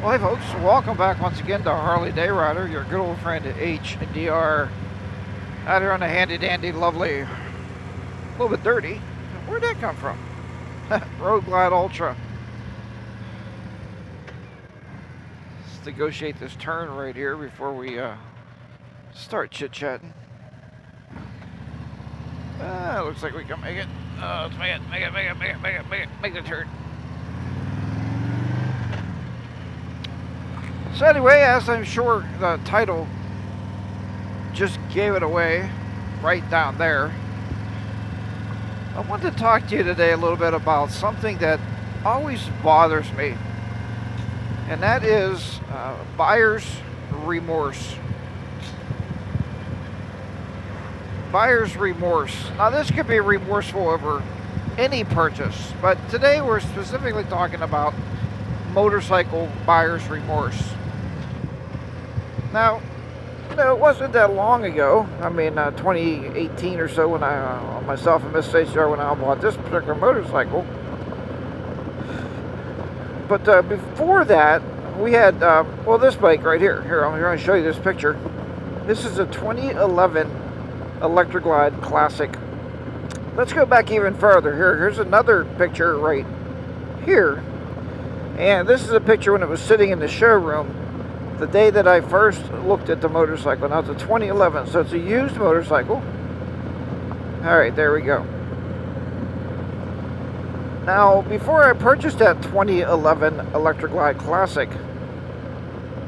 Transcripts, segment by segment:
Well, hey folks, welcome back once again to HarleyDayRider, your good old friend HDR. Out here on a handy dandy, lovely, a little bit dirty. Where'd that come from? Road Glide Ultra. Let's negotiate this turn right here before we start chit-chatting. Looks like we can make it. Let's make the turn. So anyway, as I'm sure the title just gave it away right down there, I want to talk to you today a little bit about something that always bothers me, and that is buyer's remorse. Buyer's remorse. Now this could be remorseful over any purchase, but today we're specifically talking about motorcycle buyer's remorse. Now, you know, it wasn't that long ago. I mean, 2018 or so, when myself and Miss HDR went out and bought this particular motorcycle. But before that, we had, well, this bike right here. Here, I'm going to show you this picture. This is a 2011 Electric Glide Classic. Let's go back even further. Here's another picture right here. And this is a picture when it was sitting in the showroom the day that I first looked at the motorcycle. Now it's a 2011, so it's a used motorcycle. Alright, there we go. Now, before I purchased that 2011 Electric Glide Classic,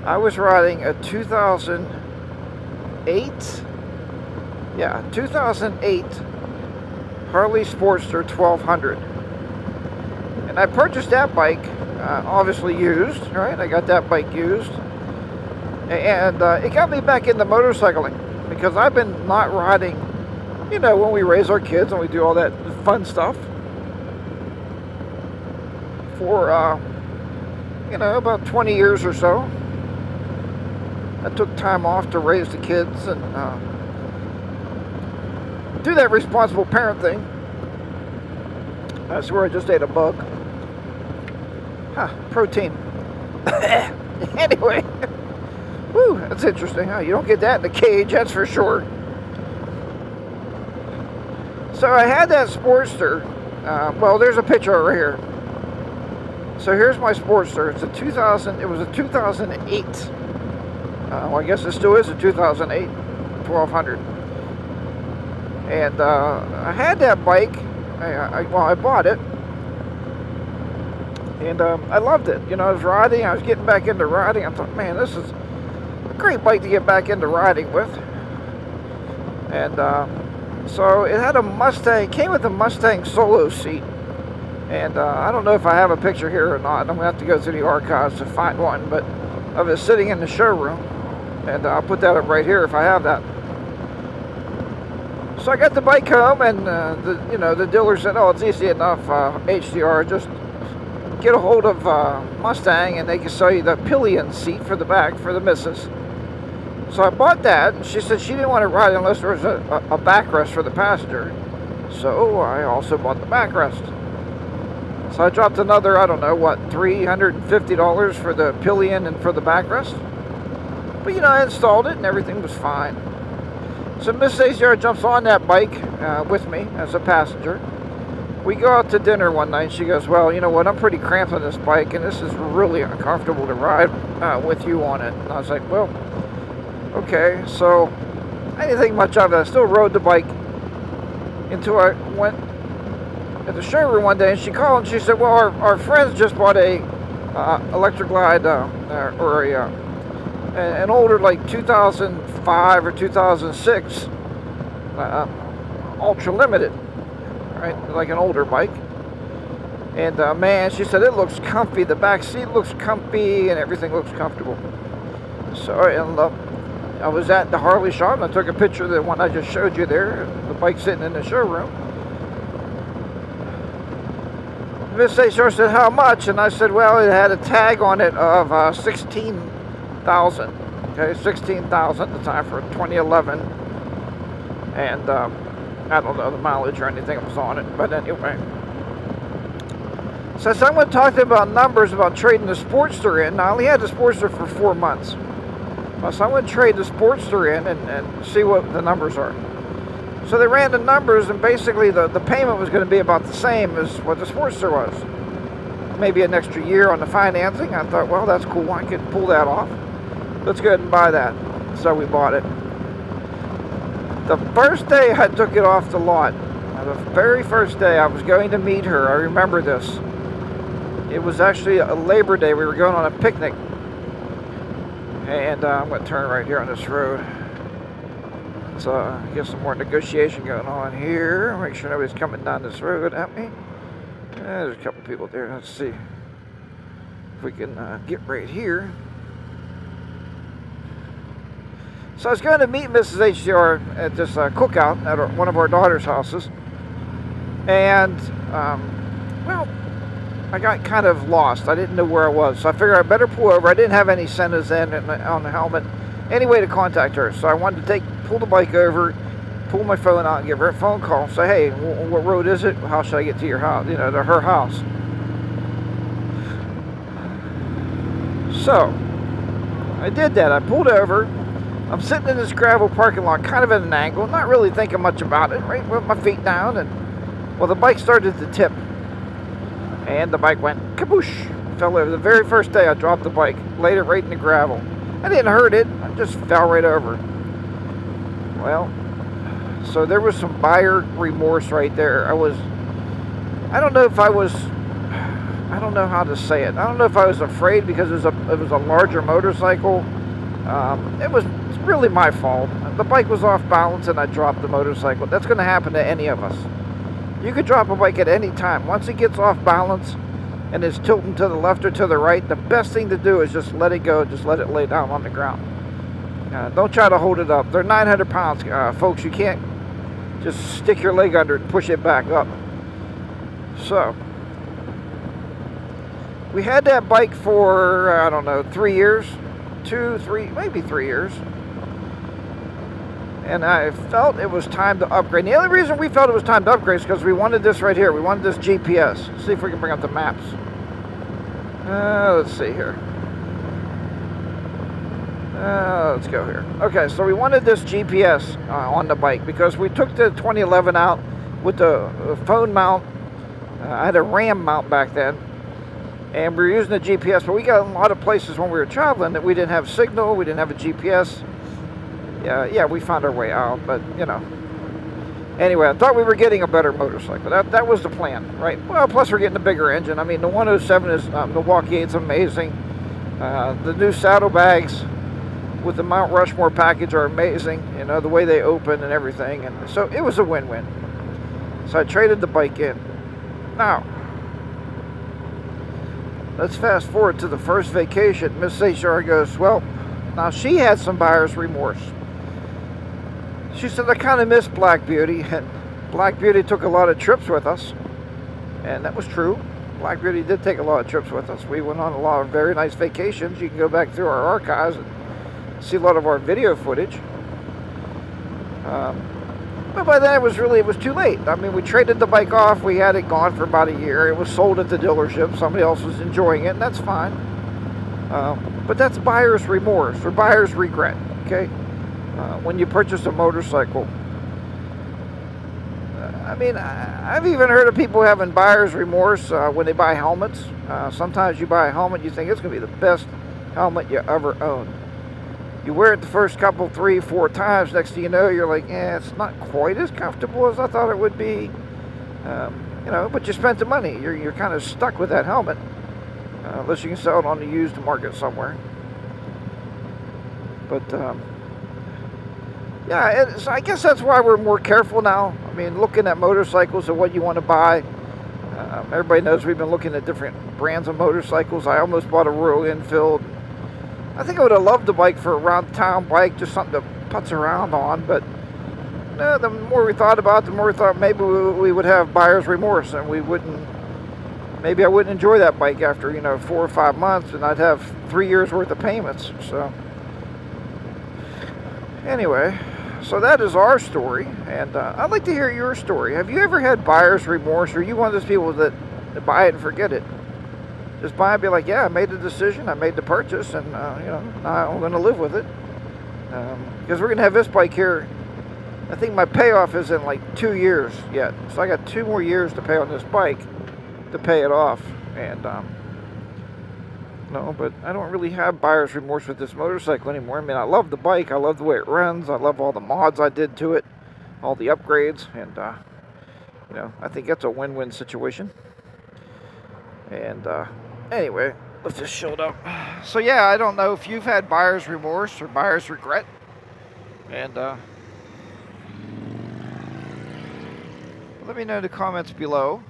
I was riding a 2008, 2008 Harley Sportster 1200. And I purchased that bike, obviously used, right? I got that bike used. And it got me back into motorcycling, because I've been not riding, you know, when we raise our kids and we do all that fun stuff for, you know, about 20 years or so. I took time off to raise the kids and do that responsible parent thing. That's where I just ate a bug. Protein. Anyway. Whew, that's interesting. Huh? You don't get that in the cage, that's for sure. So I had that Sportster. Well, there's a picture right here. So here's my Sportster. It's a 2000. It was a 2008. Well, I guess it still is a 2008 1200. And I had that bike. Well, I bought it. And I loved it. You know, I was riding. I was getting back into riding. I thought, man, this is great bike to get back into riding with. And so it had a Mustang, came with a Mustang solo seat, and I don't know if I have a picture here or not. I'm gonna have to go through the archives to find one, but of it sitting in the showroom, and I'll put that up right here if I have that. So I got the bike home, and the dealer said, oh, it's easy enough, HDR, just get a hold of Mustang and they can sell you the pillion seat for the back for the missus. So I bought that, and she said she didn't want to ride unless there was a backrest for the passenger. So I also bought the backrest. So I dropped another, I don't know, what, $350 for the pillion and for the backrest. But, you know, I installed it and everything was fine. So Miss HDR jumps on that bike with me as a passenger. We go out to dinner one night. She goes, well, you know what, I'm pretty cramped on this bike, and this is really uncomfortable to ride with you on it. And I was like, well, okay. So I didn't think much of it. I still rode the bike until I went at the showroom one day, and she called and she said, well, our friends just bought a Electric Glide or an older, like 2005 or 2006 Ultra Limited, right? Like an older bike. And man, she said it looks comfy. The back seat looks comfy and everything looks comfortable. So, and I was at the Harley shop and I took a picture of the one I just showed you there, the bike sitting in the showroom. Miss HDR said, how much? And I said, well, it had a tag on it of $16,000. Okay, $16,000 at the time for 2011. And I don't know the mileage or anything that was on it, but anyway. So I'm going to talk to him about numbers, about trading the Sportster in. Now, I only had the Sportster for 4 months. So I'm going to trade the Sportster in and see what the numbers are. So they ran the numbers, and basically the payment was going to be about the same as what the Sportster was. Maybe an extra year on the financing. I thought, well, that's cool. I could pull that off. Let's go ahead and buy that. So we bought it. The first day I took it off the lot, the very first day I was going to meet her, I remember this. It was actually a Labor Day. We were going on a picnic. And I'm going to turn right here on this road. So get some more negotiation going on here. Make sure nobody's coming down this road at me. There's a couple people there. Let's see if we can get right here. So I was going to meet Mrs. HDR at this cookout at one of our daughter's houses. And, well, I got kind of lost. I didn't know where I was. So I figured I better pull over. I didn't have any Senas on the helmet. Any way to contact her. So I wanted to pull the bike over, pull my phone out and give her a phone call. Say, hey, what road is it? How should I get to your house? You know, to her house. So I did that. I pulled over. I'm sitting in this gravel parking lot, kind of at an angle, not really thinking much about it, right? With my feet down, and well, the bike started to tip. And the bike went kaboosh. Fell over. The very first day I dropped the bike, laid it right in the gravel. I didn't hurt it, I just fell right over. Well, so there was some buyer remorse right there. I don't know if I was, I don't know how to say it. I don't know if I was afraid because it was a larger motorcycle. It was really my fault. The bike was off balance and I dropped the motorcycle. That's going to happen to any of us. You could drop a bike at any time. Once it gets off balance and is tilting to the left or to the right, the best thing to do is just let it go. Just let it lay down on the ground. Don't try to hold it up. They're 900 pounds, folks. You can't just stick your leg under it and push it back up. So, we had that bike for, I don't know, 3 years. 2, 3, maybe 3 years. And I felt it was time to upgrade. And the only reason we felt it was time to upgrade is because we wanted this right here. We wanted this GPS. Let's see if we can bring up the maps. Let's see here. Let's go here. Okay, so we wanted this GPS on the bike because we took the 2011 out with the phone mount. I had a RAM mount back then. And we were using the GPS, but we got a lot of places when we were traveling that we didn't have signal, we didn't have a GPS. Yeah, we found our way out, but, you know. Anyway, I thought we were getting a better motorcycle. That was the plan, right? Well, plus we're getting a bigger engine. I mean, the 107 is, Milwaukee 8's amazing. The new saddlebags with the Mount Rushmore package are amazing. You know, the way they open and everything. And so it was a win-win. So I traded the bike in. Now, let's fast forward to the first vacation. Miss HR goes, well, now she had some buyer's remorse. She said, I kind of miss Black Beauty. And Black Beauty took a lot of trips with us. And that was true. Black Beauty did take a lot of trips with us. We went on a lot of very nice vacations. You can go back through our archives and see a lot of our video footage. But by then it was too late. I mean, we traded the bike off. We had it gone for about a year. It was sold at the dealership. Somebody else was enjoying it, and that's fine. But that's buyer's remorse or buyer's regret, okay? When you purchase a motorcycle. I mean, I've even heard of people having buyer's remorse when they buy helmets. Sometimes you buy a helmet, you think it's going to be the best helmet you ever own. You wear it the first couple, 3, 4 times. Next thing you know, you're like, it's not quite as comfortable as I thought it would be. You know, but you spent the money. You're kind of stuck with that helmet. Unless you can sell it on the used market somewhere. But, yeah, so I guess that's why we're more careful now. I mean, looking at motorcycles and what you want to buy. Everybody knows we've been looking at different brands of motorcycles. I almost bought a Royal Enfield. I think I would have loved the bike for a round-town bike, just something to putz around on. But the more we thought about it, the more we thought maybe we would have buyer's remorse and we wouldn't. Maybe I wouldn't enjoy that bike after, 4 or 5 months, and I'd have 3 years worth of payments. So anyway, so that is our story, and I'd like to hear your story. Have you ever had buyer's remorse? Or are you one of those people that buy it and forget it. Just buy it and be like, yeah, I made the decision, I made the purchase, and you know, now I'm going to live with it. Because we're going to have this bike here. I think my payoff is in like 2 years yet. So I got 2 more years to pay on this bike to pay it off. And no, but I don't really have buyer's remorse with this motorcycle anymore. I mean, I love the bike. I love the way it runs. I love all the mods I did to it, all the upgrades, and you know, I think that's a win-win situation. And anyway, let's just show it up. So yeah, I don't know if you've had buyer's remorse or buyer's regret, and let me know in the comments below.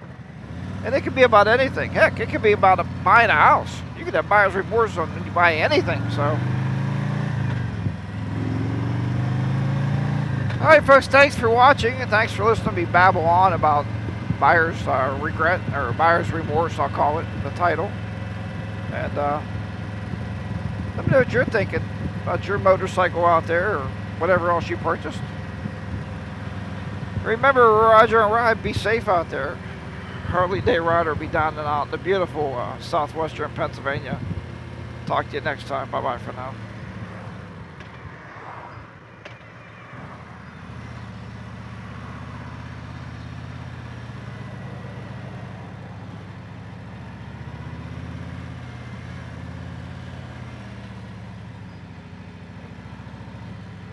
And it could be about anything. Heck, it could be about buying a house. You could have buyer's remorse on when you buy anything. So, all right, folks. Thanks for watching, and thanks for listening to me babble on about buyer's regret, or buyer's remorse. I'll call it the title. And let me know what you're thinking about your motorcycle out there, or whatever else you purchased. Remember, Roger and ride. Be safe out there. HarleyDayRider will be down and out in the beautiful southwestern Pennsylvania. Talk to you next time. Bye-bye for now.